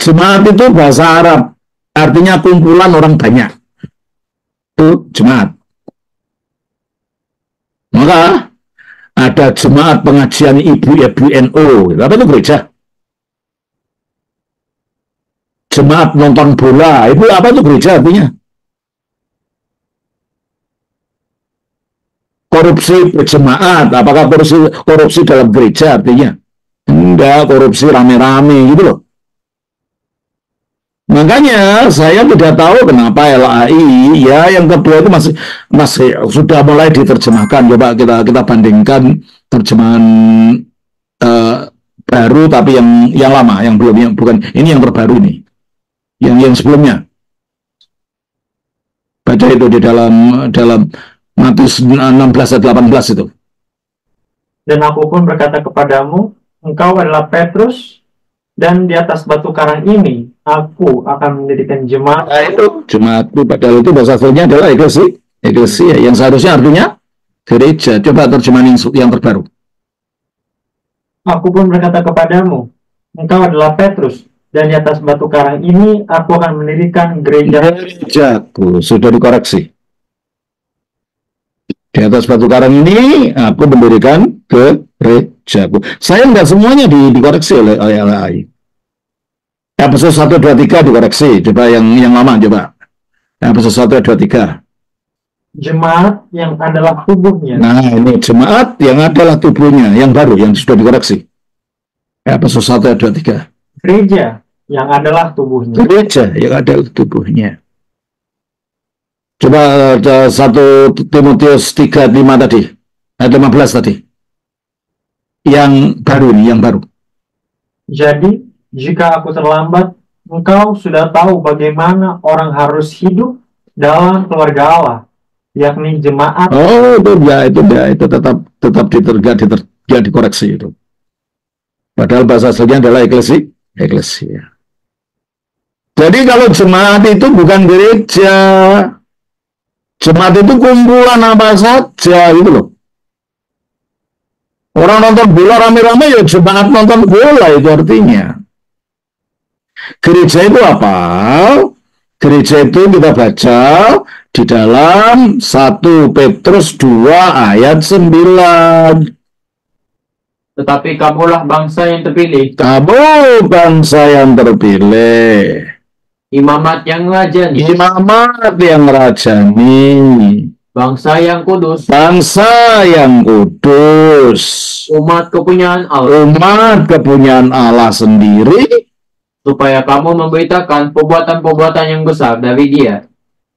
Jemaat itu bahasa Arab, artinya kumpulan orang banyak. Itu jemaat. Maka ada jemaat pengajian ibu-ibu NU. Apa itu gereja? Jemaat nonton bola. Itu apa itu gereja artinya? Korupsi berjemaat. Apakah korupsi dalam gereja artinya? Enggak, korupsi rame-rame gitu loh. Makanya saya tidak tahu kenapa LAI ya yang kedua itu masih sudah mulai diterjemahkan. Coba kita bandingkan terjemahan baru tapi yang lama, yang belum, yang bukan ini yang terbaru ini, yang sebelumnya. Baca itu di dalam Matius 16 ayat 18 itu. Dan aku pun berkata kepadamu, engkau adalah Petrus, dan di atas batu karang ini aku akan mendirikan jemaat. Nah, itu jemaat itu padahal itu bahasa aslinya adalah eklesia yang seharusnya artinya gereja. Coba terjemahan yang terbaru. Aku pun berkata kepadamu, engkau adalah Petrus, dan di atas batu karang ini aku akan mendirikan gerejaku. Sudah dikoreksi. Di atas batu karang ini aku mendirikan gerejaku. Saya nggak semuanya dikoreksi oleh LAI. Episode 1, 2, 3 dikoreksi. Coba yang lama coba. Episode 1, 2, 3. Jemaat yang adalah tubuhnya. Nah ini jemaat yang adalah tubuhnya. Yang baru, yang sudah dikoreksi. Episode 1, 2, 3. Gereja yang adalah tubuhnya. Gereja yang adalah tubuhnya. Coba 1 Timotius 3, 5 tadi. Ayat 15 tadi. Yang baru nih, yang baru. Jadi jika aku terlambat, engkau sudah tahu bagaimana orang harus hidup dalam keluarga Allah, yakni jemaat. Oh, itu tetap dikoreksi itu. Padahal bahasa aslinya adalah eklesia. Jadi kalau jemaat itu bukan gereja, jemaat itu kumpulan apa saja gitu loh. Orang nonton bola rame-rame ya jemaat nonton bola itu artinya. Gereja itu apa? Gereja itu kita baca di dalam 1 Petrus 2 ayat 9. Tetapi kamulah bangsa yang terpilih. Kamu bangsa yang terpilih. Imamat yang rajani. Imamat yang rajani. Bangsa yang kudus. Bangsa yang kudus. Umat kepunyaan Allah. Umat kepunyaan Allah sendiri. Supaya kamu memberitakan perbuatan-perbuatan yang besar dari Dia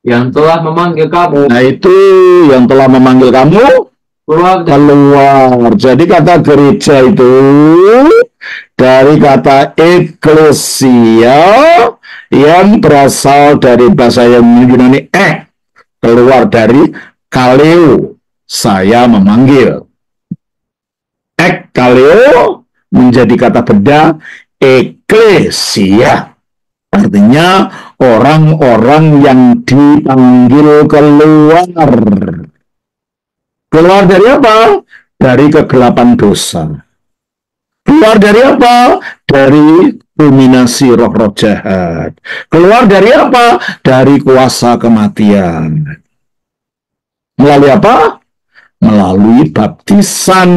yang telah memanggil kamu. Nah itu yang telah memanggil kamu keluar. Jadi kata gereja itu dari kata eklesia yang berasal dari bahasa yang Yunani keluar dari kaleo, saya memanggil. Kaleo menjadi kata benda eklesia, artinya orang-orang yang dipanggil keluar. Keluar dari apa? Dari kegelapan dosa. Keluar dari apa? Dari dominasi roh-roh jahat. Keluar dari apa? Dari kuasa kematian. Melalui apa? Melalui baptisan.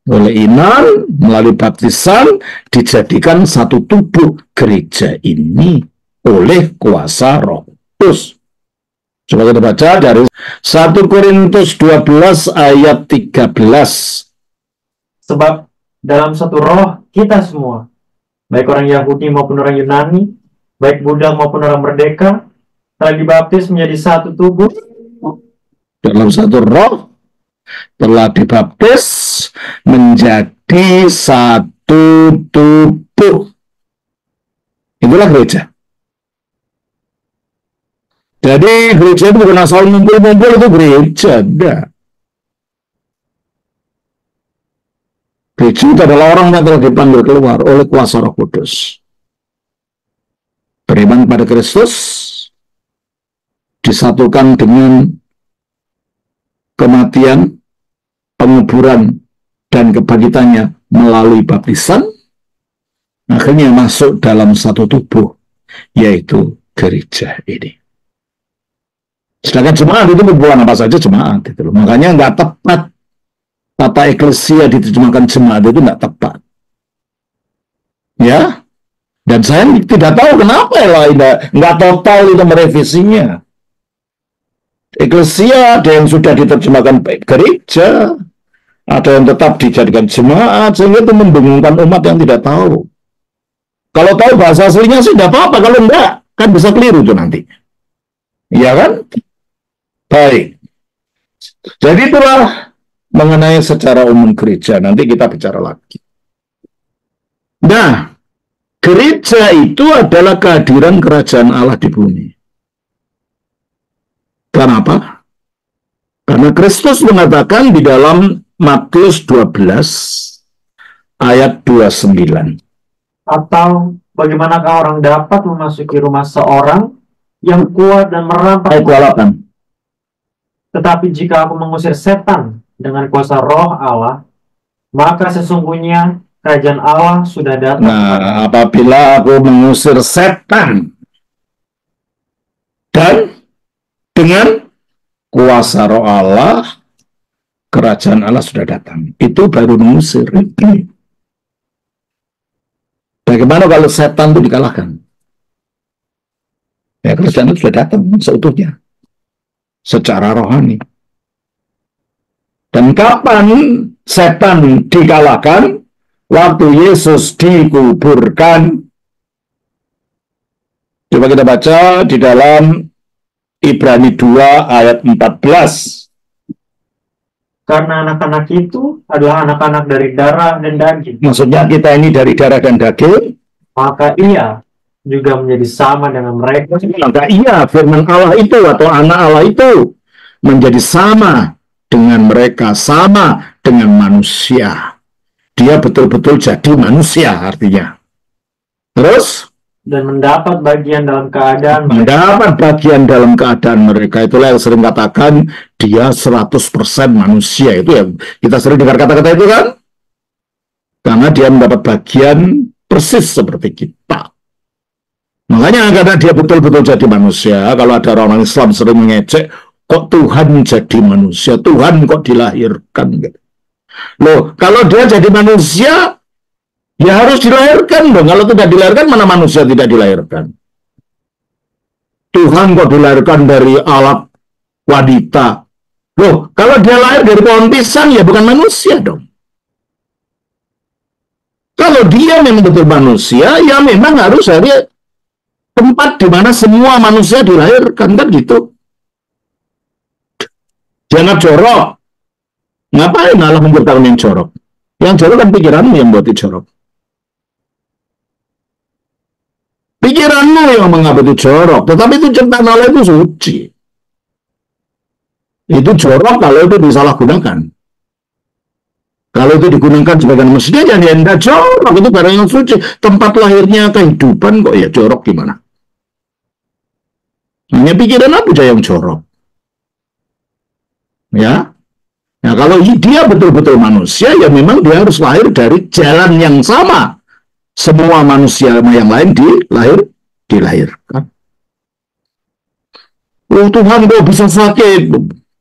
Oleh iman, melalui baptisan, dijadikan satu tubuh gereja ini oleh kuasa Roh Kudus. Coba kita baca dari 1 Korintus 12 ayat 13. Sebab dalam satu roh kita semua, baik orang Yahudi maupun orang Yunani, baik budak maupun orang merdeka, telah dibaptis menjadi satu tubuh. Dalam satu roh telah dibaptis menjadi satu tubuh. Itulah gereja. Jadi gereja itu bukan asal ngumpul-ngumpul, itu gereja. Enggak. Gereja itu adalah orang yang telah dipanggil keluar oleh kuasa Roh Kudus. Beriman pada Kristus, disatukan dengan kematian, penguburan, dan kebangkitannya melalui baptisan, akhirnya masuk dalam satu tubuh, yaitu gereja ini. Sedangkan jemaat itu bukan apa saja jemaat itu loh. Makanya nggak tepat kata eklesia diterjemahkan jemaat itu nggak tepat. Ya, dan saya tidak tahu kenapa lah nggak total itu merevisinya. Eklesia ada yang sudah diterjemahkan gereja, ada yang tetap dijadikan jemaat, sehingga itu membingungkan umat yang tidak tahu. Kalau tahu bahasa aslinya sih tidak apa-apa, kalau enggak kan bisa keliru tuh nanti. Iya kan? Baik. Jadi itulah mengenai secara umum gereja. Nanti kita bicara lagi. Nah, gereja itu adalah kehadiran kerajaan Allah di bumi. Kenapa? Karena Kristus mengatakan di dalam Matius 12 ayat 29. Atau bagaimanakah orang dapat memasuki rumah seorang yang kuat dan merampas? Ayat 28. Tetapi jika aku mengusir setan dengan kuasa roh Allah, maka sesungguhnya kerajaan Allah sudah datang. Nah, apabila aku mengusir setan dan dengan kuasa roh Allah, kerajaan Allah sudah datang. Itu baru mengusir. Bagaimana kalau setan itu dikalahkan? Ya, kerajaan Allah sudah datang seutuhnya. Secara rohani. Dan kapan setan dikalahkan? Waktu Yesus dikuburkan. Coba kita baca di dalam Ibrani 2 ayat 14. Karena anak-anak itu adalah anak-anak dari darah dan daging. Maksudnya kita ini dari darah dan daging. Maka ia juga menjadi sama dengan mereka. Maka iya, firman Allah itu atau anak Allah itu menjadi sama dengan mereka, sama dengan manusia. Dia betul-betul jadi manusia artinya. Terus? Dan mendapat bagian dalam keadaan mereka. Itulah yang sering katakan dia 100% manusia. Itu ya kita sering dengar kata-kata itu kan, karena dia mendapat bagian persis seperti kita. Makanya karena dia betul-betul jadi manusia. Kalau ada orang Islam sering mengecek, kok Tuhan jadi manusia, Tuhan kok dilahirkan gitu. Loh, kalau dia jadi manusia, ya harus dilahirkan dong. Kalau tidak dilahirkan, mana manusia tidak dilahirkan? Tuhan kok dilahirkan dari alat wanita. Loh, kalau dia lahir dari pohon pisang, ya bukan manusia dong. Kalau dia memang betul manusia, ya memang harus ada tempat di mana semua manusia dilahirkan, kan gitu. Jangan jorok. Ngapain Allah menciptakan yang jorok? Yang jorok kan pikiranmu yang buat jorok. Pikiranmu yang mengapa itu jorok, tetapi itu ciptaan Allah itu suci. Itu jorok kalau itu disalahgunakan. Kalau itu digunakan sebagai mestinya jangan enggak jorok, itu barang yang suci. Tempat lahirnya kehidupan kok ya jorok gimana? Hanya pikiran apa yang jorok? Ya. Nah, kalau dia betul-betul manusia, ya memang dia harus lahir dari jalan yang sama. Semua manusia yang lain dilahirkan. Oh Tuhan kok bisa sakit,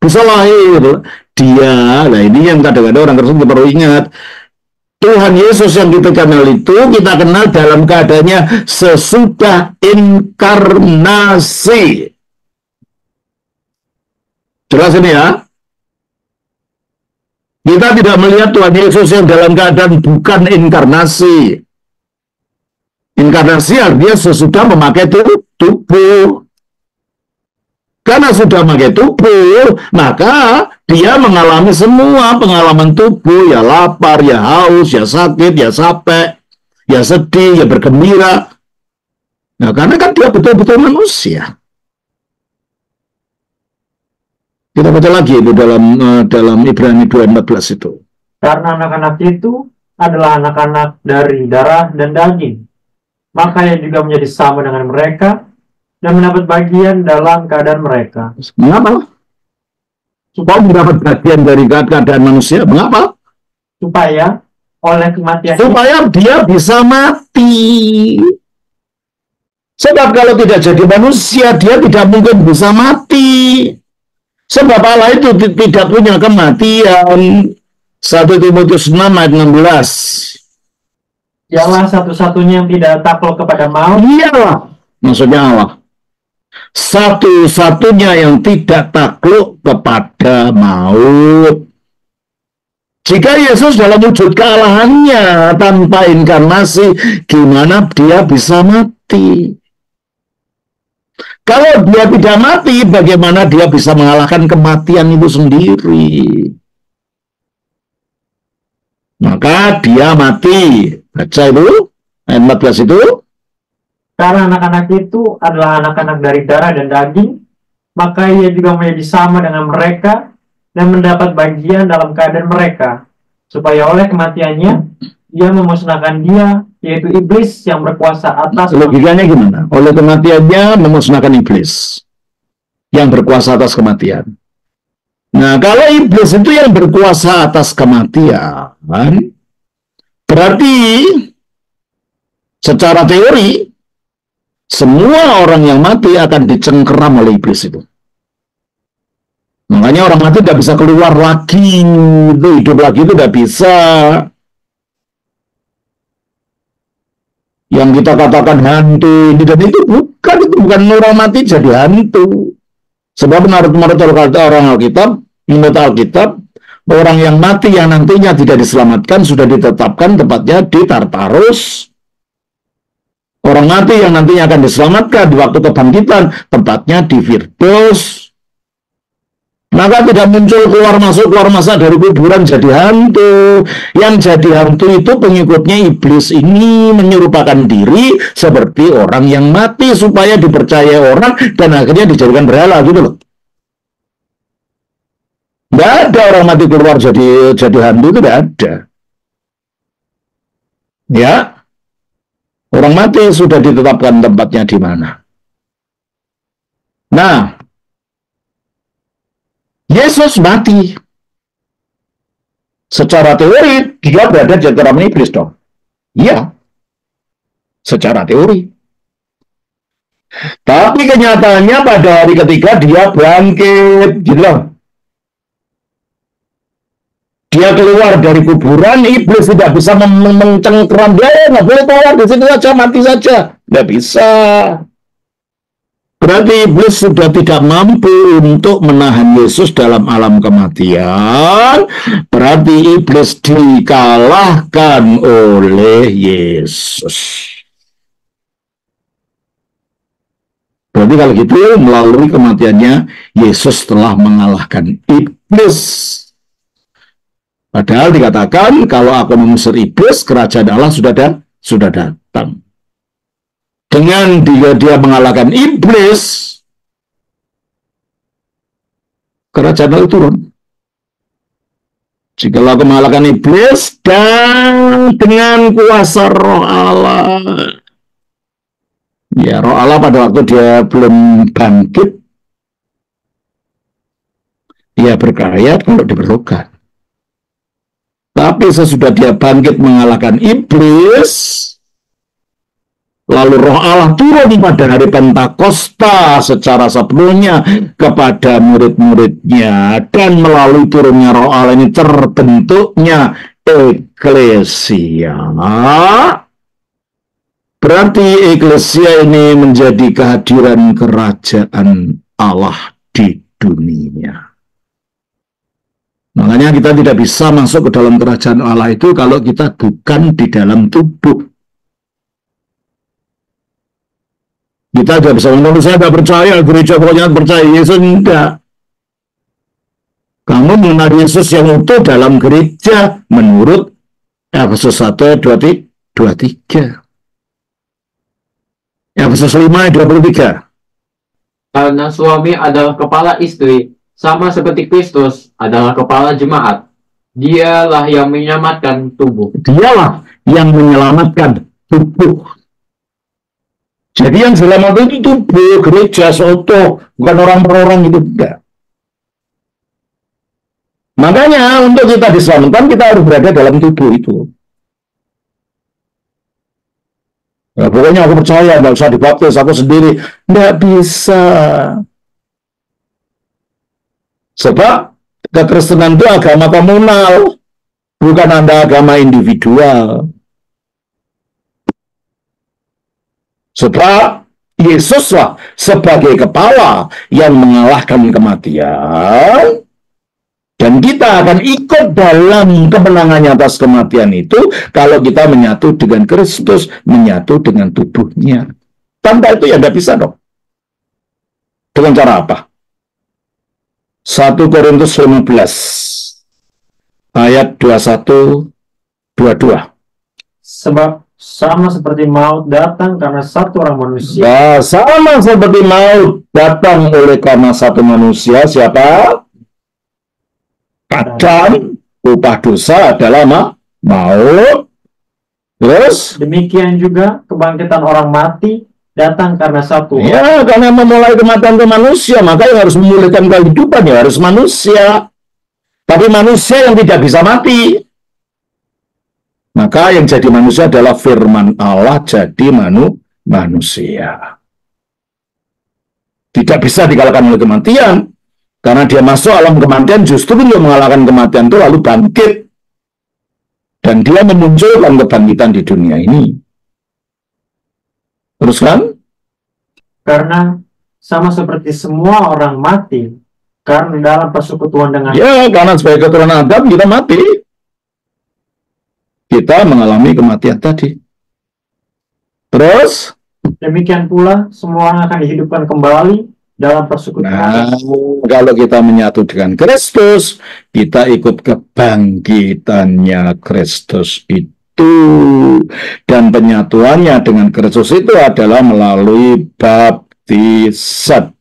bisa lahir. Dia, nah ini yang kadang-kadang orang Kristen perlu ingat. Tuhan Yesus yang kita kenal itu, kita kenal dalam keadaannya sesudah inkarnasi. Jelas ini ya? Kita tidak melihat Tuhan Yesus yang dalam keadaan bukan inkarnasi. Inkarnasi artinya sesudah memakai tubuh. Karena sudah memakai tubuh, maka dia mengalami semua pengalaman tubuh, ya lapar, ya haus, ya sakit, ya capek, ya sedih, ya bergembira. Nah, karena kan dia betul-betul manusia. Kita baca lagi itu dalam Ibrani 2:14 itu. Karena anak-anak itu adalah anak-anak dari darah dan daging, maka ia juga menjadi sama dengan mereka dan mendapat bagian dalam keadaan mereka. Mengapa? Supaya mendapat bagian dari keadaan manusia. Mengapa? Supaya oleh kematian supaya dia bisa mati. mati. Sebab kalau tidak jadi manusia, dia tidak mungkin bisa mati. Sebab Allah itu tidak punya kematian. 1 Timotius 6 ayat 16. Dialah satu-satunya yang tidak takluk kepada maut. Iyalah, maksudnya Allah. Satu-satunya yang tidak takluk kepada maut. Jika Yesus dalam wujud kealahannya tanpa inkarnasi, gimana dia bisa mati? Kalau dia tidak mati, bagaimana dia bisa mengalahkan kematian itu sendiri? Maka dia mati. Baca itu, ayat 14 itu. Karena anak-anak itu adalah anak-anak dari darah dan daging, maka ia juga menjadi sama dengan mereka dan mendapat bagian dalam keadaan mereka, supaya oleh kematiannya ia memusnahkan dia, yaitu iblis yang berkuasa atas. Logikanya gimana? Oleh kematiannya memusnahkan iblis yang berkuasa atas kematian. Nah, kalau iblis itu yang berkuasa atas kematian, berarti secara teori semua orang yang mati akan dicengkeram oleh iblis itu. Makanya orang mati tidak bisa keluar lagi, itu hidup lagi itu tidak bisa. Yang kita katakan hantu ini dan itu bukan orang mati jadi hantu. Sebab menurut orang Alkitab, orang yang mati yang nantinya tidak diselamatkan sudah ditetapkan tempatnya di Tartarus. Orang mati yang nantinya akan diselamatkan di waktu kebangkitan tempatnya di Firdaus. Maka tidak muncul keluar masuk dari kuburan jadi hantu. Yang jadi hantu itu pengikutnya iblis ini menyerupakan diri seperti orang yang mati supaya dipercaya orang dan akhirnya dijadikan berhala gitu loh. Tidak ada orang mati keluar jadi hantu, itu tidak ada. Ya, orang mati sudah ditetapkan tempatnya di mana. Nah, Yesus mati. Secara teori, dia berada di cengkeraman iblis dong. Iya. Secara teori. Tapi kenyataannya pada hari ketiga dia bangkit. Gitu loh. Dia keluar dari kuburan, iblis tidak bisa mencengkeram dia. Nggak boleh keluar, di situ saja, mati saja. Nggak bisa. Berarti iblis sudah tidak mampu untuk menahan Yesus dalam alam kematian. Berarti iblis dikalahkan oleh Yesus. Berarti kalau gitu melalui kematiannya Yesus telah mengalahkan iblis. Padahal dikatakan kalau aku mengusir iblis, kerajaan Allah sudah datang. Dengan dia mengalahkan iblis, kerajaan Allah turun. Jikalau aku mengalahkan iblis dan dengan kuasa roh Allah. Ya, roh Allah pada waktu dia belum bangkit, dia berkarya kalau diperlukan. Tapi sesudah dia bangkit mengalahkan iblis, lalu roh Allah turun pada hari Pentakosta secara sepenuhnya kepada murid-muridnya. Dan melalui turunnya roh Allah ini terbentuknya eklesia. Berarti eklesia ini menjadi kehadiran kerajaan Allah di dunia. Makanya kita tidak bisa masuk ke dalam kerajaan Allah itu kalau kita bukan di dalam tubuh. Kita tidak bisa ngomong, saya tidak percaya, gereja pokoknya percaya Yesus, enggak. Kamu mengenal Yesus yang utuh dalam gereja menurut Efesus 1, 23. Efesus 5, 23. Karena suami adalah kepala istri, sama seperti Kristus adalah kepala jemaat. Dialah yang menyelamatkan tubuh. Dialah yang menyelamatkan tubuh. Jadi yang selamat itu tubuh, gereja, seutuh, bukan orang per orang itu, enggak. Makanya untuk kita diselamatkan, kita harus berada dalam tubuh itu. Ya, pokoknya aku percaya, nggak usah dibaptis, aku sendiri. Nggak bisa. Sebab kekristenan itu agama komunal, bukan agama individual. Sebab Yesuslah sebagai kepala yang mengalahkan kematian, dan kita akan ikut dalam kemenangannya atas kematian itu kalau kita menyatu dengan Kristus, menyatu dengan tubuhnya. Tanpa itu ya nggak bisa dong. Dengan cara apa? 1 Korintus 15 ayat 21-22. Sebab sama seperti maut datang karena satu orang manusia. Ya, sama seperti maut datang oleh karena satu manusia. Siapa? Adam. Upah dosa adalah maut. Terus? Demikian juga kebangkitan orang mati datang karena satu. Ya, karena memulai kematian ke manusia, maka yang harus memulihkan kehidupan ya harus manusia. Tapi manusia yang tidak bisa mati. Maka yang jadi manusia adalah firman Allah jadi manusia. Tidak bisa dikalahkan oleh kematian. Karena dia masuk alam kematian justru untuk mengalahkan kematian itu lalu bangkit. Dan dia memunculkan kebangkitan di dunia ini. Terus kan? Karena sama seperti semua orang mati. Karena dalam persekutuan dengan... Ya, karena sebagai keturunan Adam kita mati. Kita mengalami kematian tadi. Terus? Demikian pula semua orang akan dihidupkan kembali dalam persekutuan. Nah, kalau kita menyatu dengan Kristus, kita ikut kebangkitannya Kristus itu. Dan penyatuannya dengan Kristus itu adalah melalui baptisan.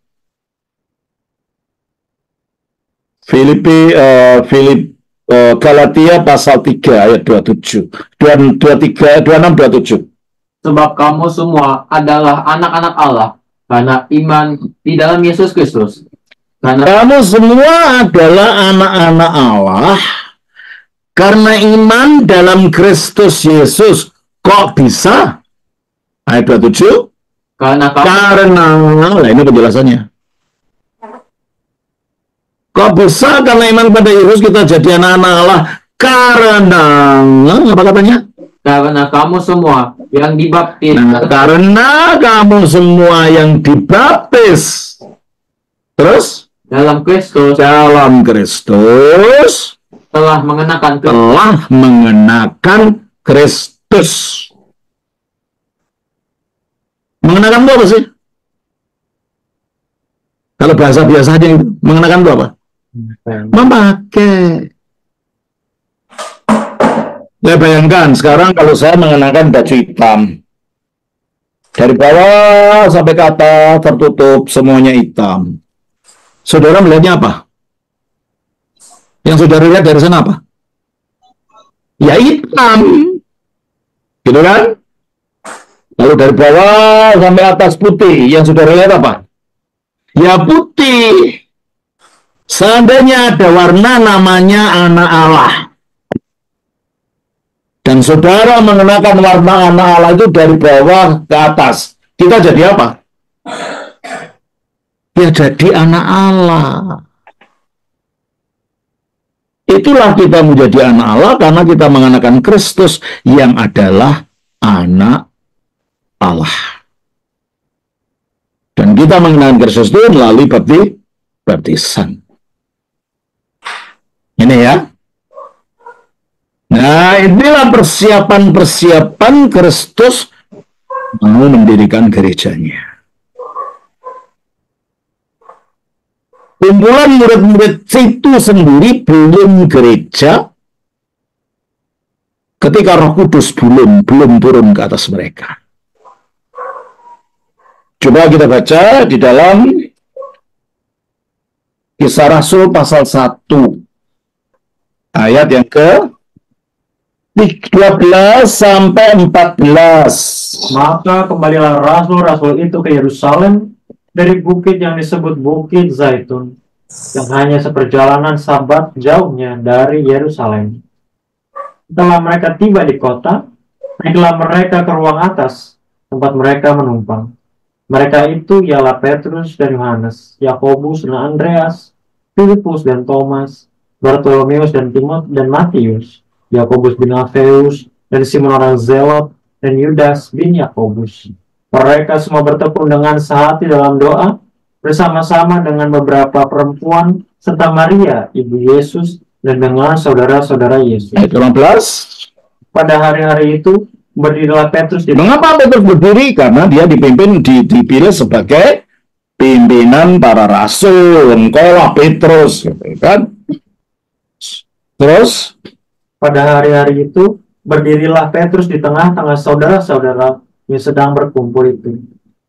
Galatia pasal 3 ayat 27. 26 27. Sebab kamu semua adalah anak-anak Allah karena iman di dalam Yesus Kristus. Karena Kamu semua adalah anak-anak Allah karena iman dalam Kristus Yesus. Kok bisa? Ayat 27. karena kamu Karena, ini penjelasannya. Kok bisa karena iman pada Yesus kita jadi anak-anak Allah? Karena, apa katanya? karena kamu semua yang dibaptis Nah, karena kamu semua yang dibaptis. Terus? dalam Kristus Dalam Kristus telah mengenakan telah mengenakan Kristus. Mengenakan itu apa sih? Kalau bahasa biasanya itu, mengenakan itu apa? Memakai. Ya bayangkan sekarang kalau saya mengenakan baju hitam, dari bawah sampai ke atas tertutup semuanya hitam. Saudara melihatnya apa? Yang saudara lihat dari sana apa? Ya hitam, gitu kan? Lalu dari bawah sampai atas putih, yang saudara lihat apa? Ya putih. Seandainya ada warna namanya anak Allah, dan saudara mengenakan warna anak Allah itu dari bawah ke atas, kita jadi apa? Ya jadi anak Allah. Itulah kita menjadi anak Allah karena kita mengenakan Kristus yang adalah anak Allah. Dan kita mengenakan Kristus itu melalui baptisan. Ini ya. Nah, inilah persiapan-persiapan Kristus mau mendirikan gerejanya. Kumpulan murid-murid itu sendiri belum gereja ketika Roh Kudus belum turun ke atas mereka. Coba kita baca di dalam Kisah Rasul pasal 1 ayat yang ke 12 sampai 14. Maka kembalilah rasul-rasul itu ke Yerusalem dari bukit yang disebut Bukit Zaitun, yang hanya seperjalanan Sabat jauhnya dari Yerusalem. Setelah mereka tiba di kota, naiklah mereka ke ruang atas tempat mereka menumpang. Mereka itu ialah Petrus dan Yohanes, Yakobus dan Andreas, Filipus dan Thomas, Bartolomeus dan Timot dan Matius, Yakobus bin Alfeus dan Simon orang Zelot, dan Yudas bin Yakobus. Mereka semua bertekun dengan sehati dalam doa, bersama-sama dengan beberapa perempuan, serta Maria, ibu Yesus, dan dengan saudara-saudara Yesus. Ayat 15. Pada hari-hari itu, berdirilah Petrus di Mengapa Petrus berdiri? Karena dia dipilih sebagai pimpinan para rasul. Engkaulah Petrus, gitu kan? Terus Pada hari-hari itu, berdirilah Petrus di tengah-tengah saudara-saudara yang sedang berkumpul itu.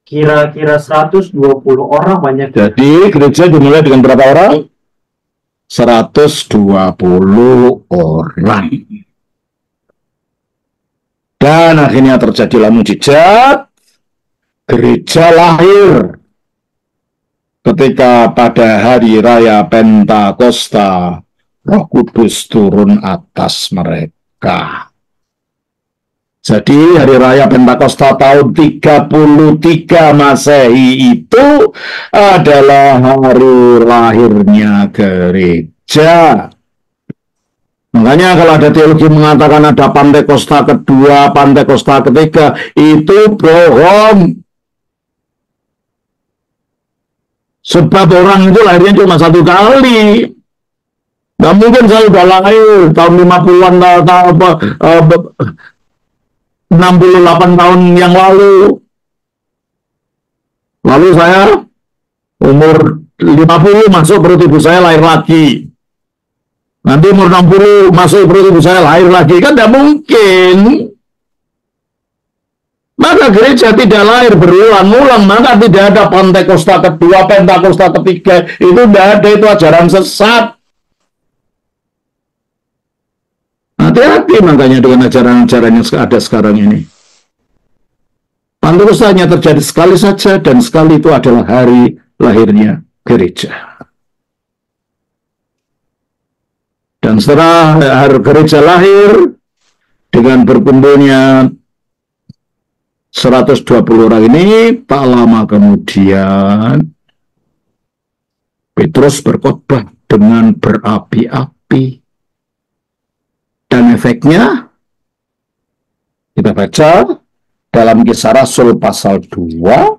Kira-kira 120 orang banyak. jadi gereja dimulai dengan berapa orang? 120 orang. Dan akhirnya terjadilah mujizat. Gereja lahir ketika pada hari raya Pentakosta Roh Kudus turun atas mereka. Jadi hari raya Pentakosta tahun 33 Masehi itu adalah hari lahirnya gereja. Makanya kalau ada teologi mengatakan ada Pentakosta kedua, Pentakosta ketiga, itu bohong. Sebab orang itu lahirnya cuma satu kali. Nggak mungkin saya udah lahir tahun 50-an, 68 tahun yang lalu. Lalu saya umur 50 masuk perut ibu saya lahir lagi. Nanti umur 60 masuk perut ibu saya lahir lagi. Kan tidak mungkin. Maka gereja tidak lahir berulang-ulang. Maka tidak ada Pentakosta kedua, Pentakosta ketiga. Itu tidak ada, itu ajaran sesat. Hati-hati makanya dengan ajaran-ajaran yang ada sekarang ini. Pentakosta hanya terjadi sekali saja, dan sekali itu adalah hari lahirnya gereja. Dan setelah hari gereja lahir, dengan berkumpulnya 120 orang ini, tak lama kemudian Petrus berkhotbah dengan berapi-api. Dan efeknya, kita baca dalam Kisah Rasul pasal 2,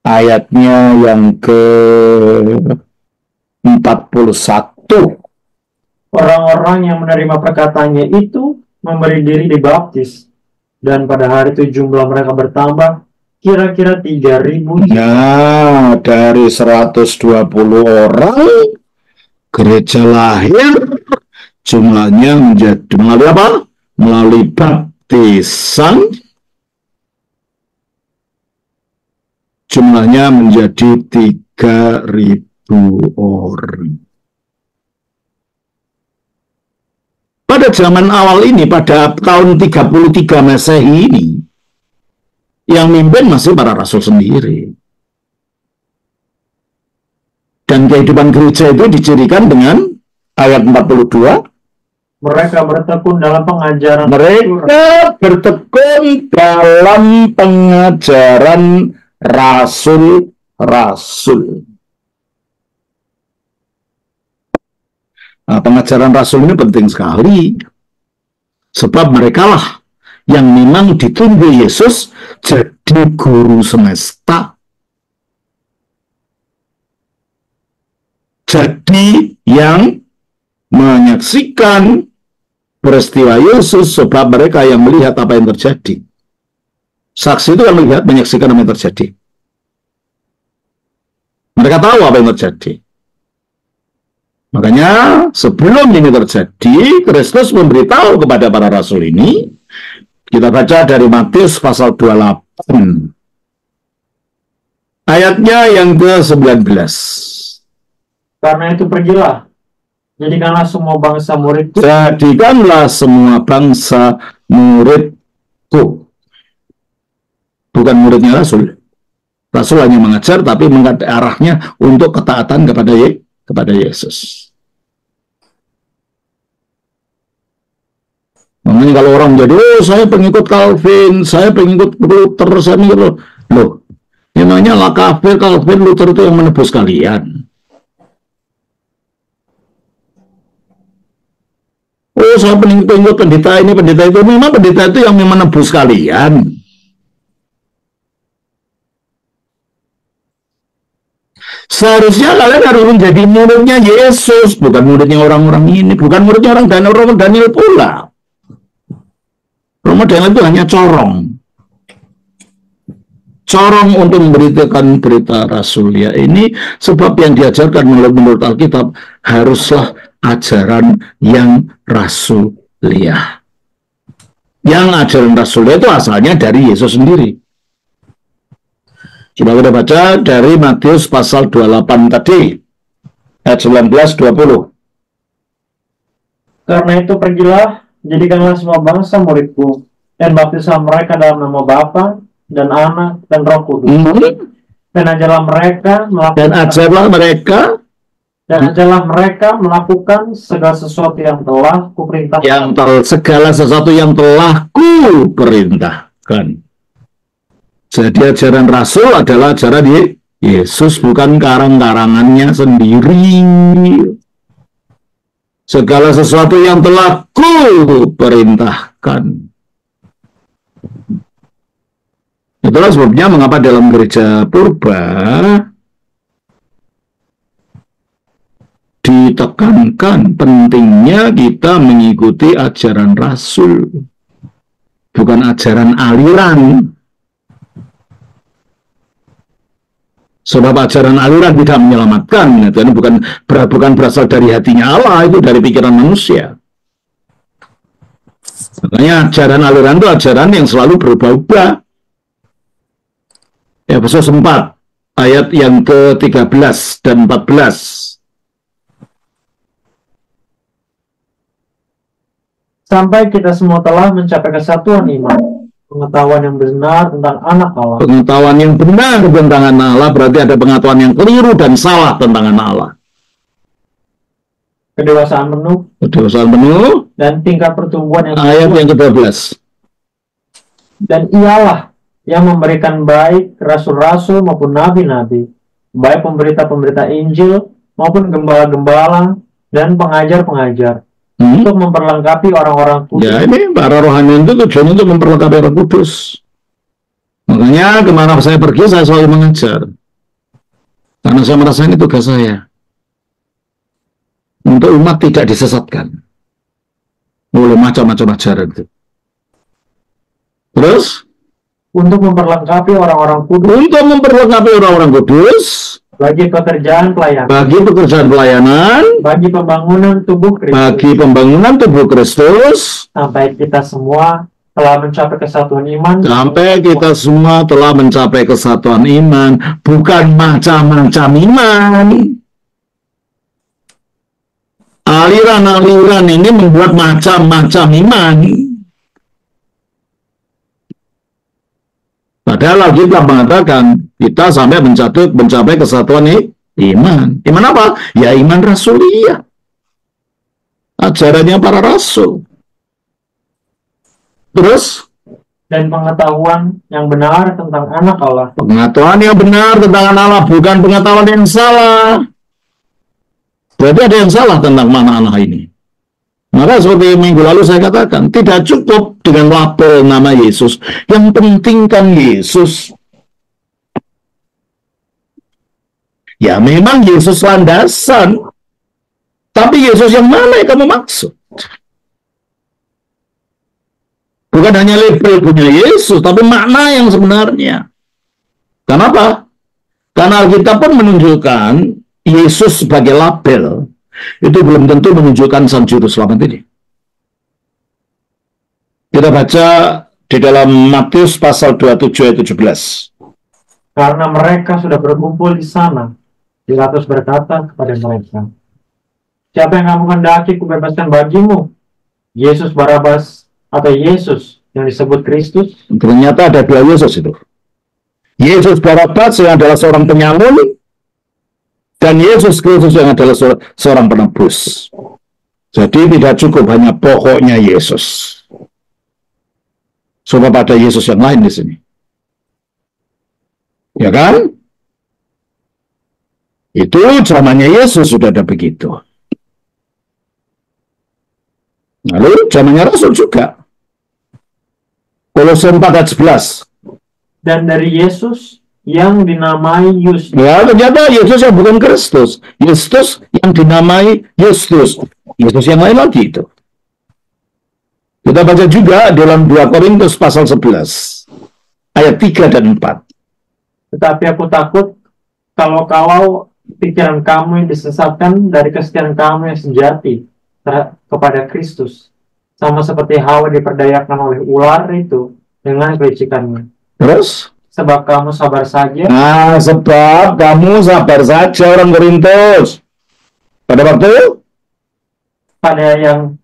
ayatnya yang ke-41. Orang-orang yang menerima perkataannya itu memberi diri dibaptis. Dan pada hari itu jumlah mereka bertambah kira-kira 3.000. Nah, dari 120 orang, gereja lahir, jumlahnya menjadi melalui apa? Melalui baptisan, jumlahnya menjadi 3.000 orang. Pada zaman awal ini, pada tahun 33 Masehi ini, yang mimpin masih para rasul sendiri. Dan kehidupan gereja itu dicirikan dengan ayat 42. Mereka bertekun dalam pengajaran. Mereka bertekun dalam pengajaran rasul-rasul. Nah, pengajaran rasul ini penting sekali. Sebab merekalah yang memang ditunggu Yesus jadi guru semesta. Jadi yang menyaksikan peristiwa Yesus, sebab mereka yang melihat apa yang terjadi. Saksi itu kan melihat, menyaksikan apa yang terjadi. Mereka tahu apa yang terjadi. Makanya sebelum ini terjadi, Kristus memberitahu kepada para rasul ini. Kita baca dari Matius pasal 28. Ayatnya yang ke-19. Karena itu pergilah, jadikanlah semua bangsa muridku. Jadikanlah semua bangsa muridku. Bukan muridnya Rasul. Rasul hanya mengajar, tapi arahnya untuk ketaatan kepada Yesus. Makanya kalau orang menjadi, oh saya pengikut Calvin, saya pengikut Luther, saya pengikut, loh, namanya lah kafir, Calvin, Luther itu yang menebus kalian. Oh, saya pengikut pendeta ini, pendeta itu. Memang pendeta itu yang menebus kalian. Seharusnya kalian harus menjadi muridnya Yesus, bukan muridnya orang-orang ini, bukan muridnya orang Daniel pula. Romo Daniel itu hanya corong untuk memberitakan berita rasulia ini, sebab yang diajarkan menurut Alkitab haruslah ajaran yang rasulia. Yang ajaran rasulia itu asalnya dari Yesus sendiri. Sudah kita baca dari Matius pasal 28 tadi, ayat 19-20. Karena itu pergilah, jadikanlah semua bangsa muridku, dan baptislah mereka dalam nama Bapa dan Anak dan Roh Kudus. Dan ajarlah mereka melakukan segala sesuatu yang telah kuperintahkan. Segala sesuatu yang telah kuperintahkan. Jadi ajaran Rasul adalah ajaran Yesus, bukan karang-karangannya sendiri. Segala sesuatu yang telah kuperintahkan. Itulah sebabnya mengapa dalam gereja purba ditekankan pentingnya kita mengikuti ajaran Rasul, bukan ajaran aliran. Sebab ajaran aliran tidak menyelamatkan, itu bukan berasal dari hatinya Allah, itu dari pikiran manusia. Makanya ajaran aliran itu ajaran yang selalu berubah-ubah. Efesus 4 ayat yang ke-13 dan 14. Sampai kita semua telah mencapai kesatuan iman, pengetahuan yang benar tentang anak Allah. Pengetahuan yang benar tentang anak Allah berarti ada pengetahuan yang keliru dan salah tentang anak Allah. Kedewasaan penuh dan tingkat pertumbuhan yang ayat yang ke-12. Dan ialah yang memberikan baik rasul-rasul maupun nabi-nabi, baik pemberita-pemberita Injil maupun gembala-gembala dan pengajar-pengajar, untuk memperlengkapi orang-orang kudus. Ya, ini para rohani itu tujuannya untuk memperlengkapi orang kudus. Makanya kemana saya pergi, saya selalu mengajar. Karena saya merasa ini tugas saya. Untuk umat tidak disesatkan oleh macam-macam ajaran itu. Terus? Untuk memperlengkapi orang-orang kudus. Untuk memperlengkapi orang-orang kudus. Bagi pekerjaan pelayanan. Bagi pembangunan tubuh Kristus. Sampai kita semua telah mencapai kesatuan iman. Bukan macam-macam iman. Aliran-aliran ini membuat macam-macam iman. Padahal kita mengatakan kita sampai mencapai kesatuan iman. Iman apa? Ya iman rasulia. Ajarannya para rasul. Terus? Dan pengetahuan yang benar tentang anak Allah. Pengetahuan yang benar tentang anak Allah, bukan pengetahuan yang salah. Berarti ada yang salah tentang mana anak ini. Maka seperti minggu lalu saya katakan, tidak cukup dengan label nama Yesus. Yang penting kan Yesus. Ya memang Yesus landasan. Tapi Yesus yang mana yang kamu maksud? Bukan hanya label punya Yesus, tapi makna yang sebenarnya. Kenapa? Karena Alkitab pun menunjukkan Yesus sebagai label. Itu belum tentu menunjukkan Sang Juru Selamat ini. Kita baca di dalam Matius pasal 27 ayat 17. Karena mereka sudah berkumpul di sana, Pilatus berkata kepada mereka, siapa yang kamu hendaki kubebaskan bagimu? Yesus Barabas atau Yesus yang disebut Kristus? Ternyata ada dua Yesus itu. Yesus Barabas yang adalah seorang penyamun, dan Yesus Kristus yang adalah seorang penebus. Jadi tidak cukup hanya pokoknya Yesus. Sebab ada Yesus yang lain di sini. Ya kan? Itu zamannya Yesus sudah ada begitu. Lalu zamannya Rasul juga. Kolose 4 ayat 11. Dan dari Yesus yang dinamai Yustus. Ya, ternyata Yesus yang bukan Kristus. Yesus yang dinamai Yustus. Yesus yang lain lagi itu. Kita baca juga dalam 2 Korintus pasal 11. Ayat 3 dan 4. Tetapi aku takut kalau pikiran kamu yang disesatkan dari kesetiaan kamu yang sejati kepada Kristus. Sama seperti Hawa diperdayakan oleh ular itu dengan kelicikannya. Terus? Sebab kamu sabar saja. Nah, sebab kamu sabar saja orang Korintus. Pada waktu? Pada yang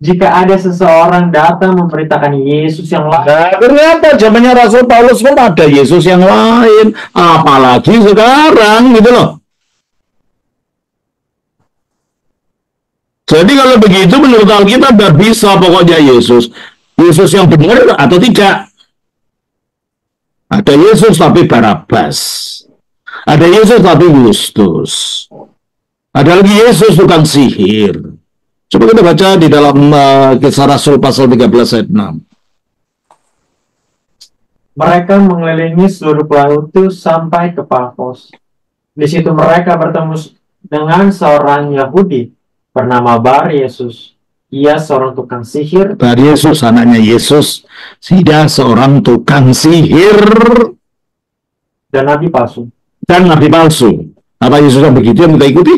jika ada seseorang datang memberitakan Yesus yang lain. Nah, ternyata zamannya Rasul Paulus pun ada Yesus yang lain. Apalagi sekarang, gitu loh. Jadi kalau begitu menurut Alkitab tidak bisa pokoknya Yesus yang benar atau tidak. Ada Yesus tapi Barabas. Ada Yesus tapi Yustus. Ada lagi Yesus tukang sihir. Coba kita baca di dalam Kisah Rasul pasal 13 ayat 6. Mereka mengelilingi seluruh pulau itu sampai ke Pafos. Di situ mereka bertemu dengan seorang Yahudi bernama Bar Yesus. Ia seorang tukang sihir. Bar Yesus, anaknya Yesus, dia seorang tukang sihir Dan nabi palsu. Apa Yesus yang begitu yang kita ikuti?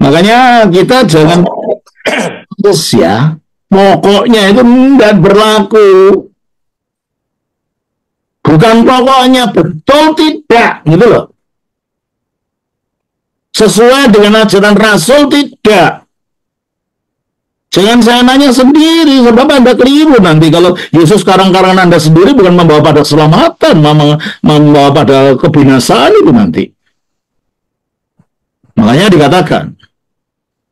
Makanya kita jangan terus ya. Pokoknya itu tidak berlaku. Bukan pokoknya, betul tidak, gitu loh. Sesuai dengan ajaran Rasul tidak. Jangan saya nanya sendiri, sebab Anda keliru nanti. Kalau Yesus karang-karangan Anda sendiri bukan membawa pada keselamatan, membawa pada kebinasaan itu nanti. Makanya dikatakan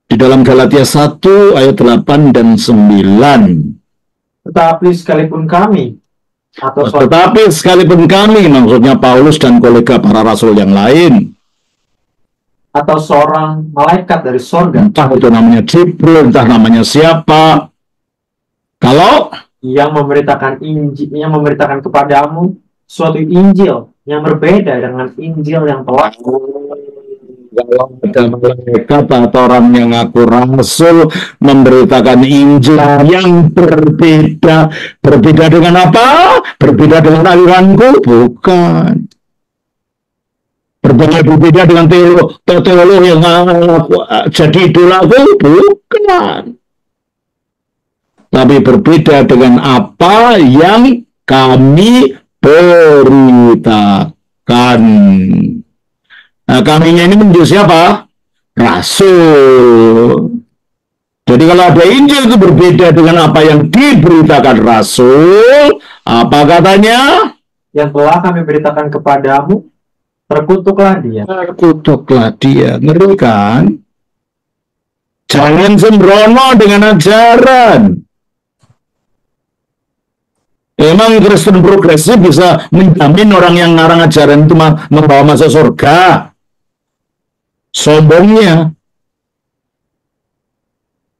di dalam Galatia 1 ayat 8 dan 9. Tetapi sekalipun kami, maksudnya Paulus dan kolega para rasul yang lain, atau seorang malaikat dari sorga, entah itu namanya Jibril, entah namanya siapa, kalau yang memberitakan kepadamu suatu Injil yang berbeda dengan Injil yang telah. Kalau ada malaikat atau orang yang ngaku rasul memberitakan Injil yang berbeda dengan apa? Berbeda dengan aliranku? Bukan. Berbeda dengan teolog yang jadi idolaku? Bukan. Tapi berbeda dengan apa yang kami beritakan. Nah, kaminya ini menuju siapa? Rasul. Jadi kalau ada Injil itu berbeda dengan apa yang diberitakan Rasul, apa katanya? Yang telah kami beritakan kepadamu, terkutuklah dia. Terkutuklah dia. Ngeri kan? Jangan sembrono dengan ajaran. Emang Kristen progresif bisa menjamin orang yang ngarang ajaran itu membawa masuk surga? Sombongnya.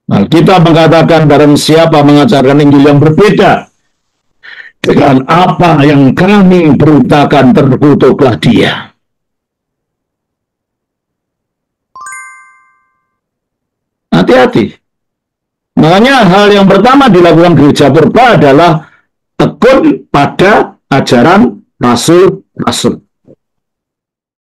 Alkitab mengatakan barang siapa mengajarkan Injil yang berbeda dengan apa yang kami beritakan, terkutuklah dia. Hati-hati. Makanya hal yang pertama dilakukan gereja purba adalah tekun pada ajaran rasul-rasul.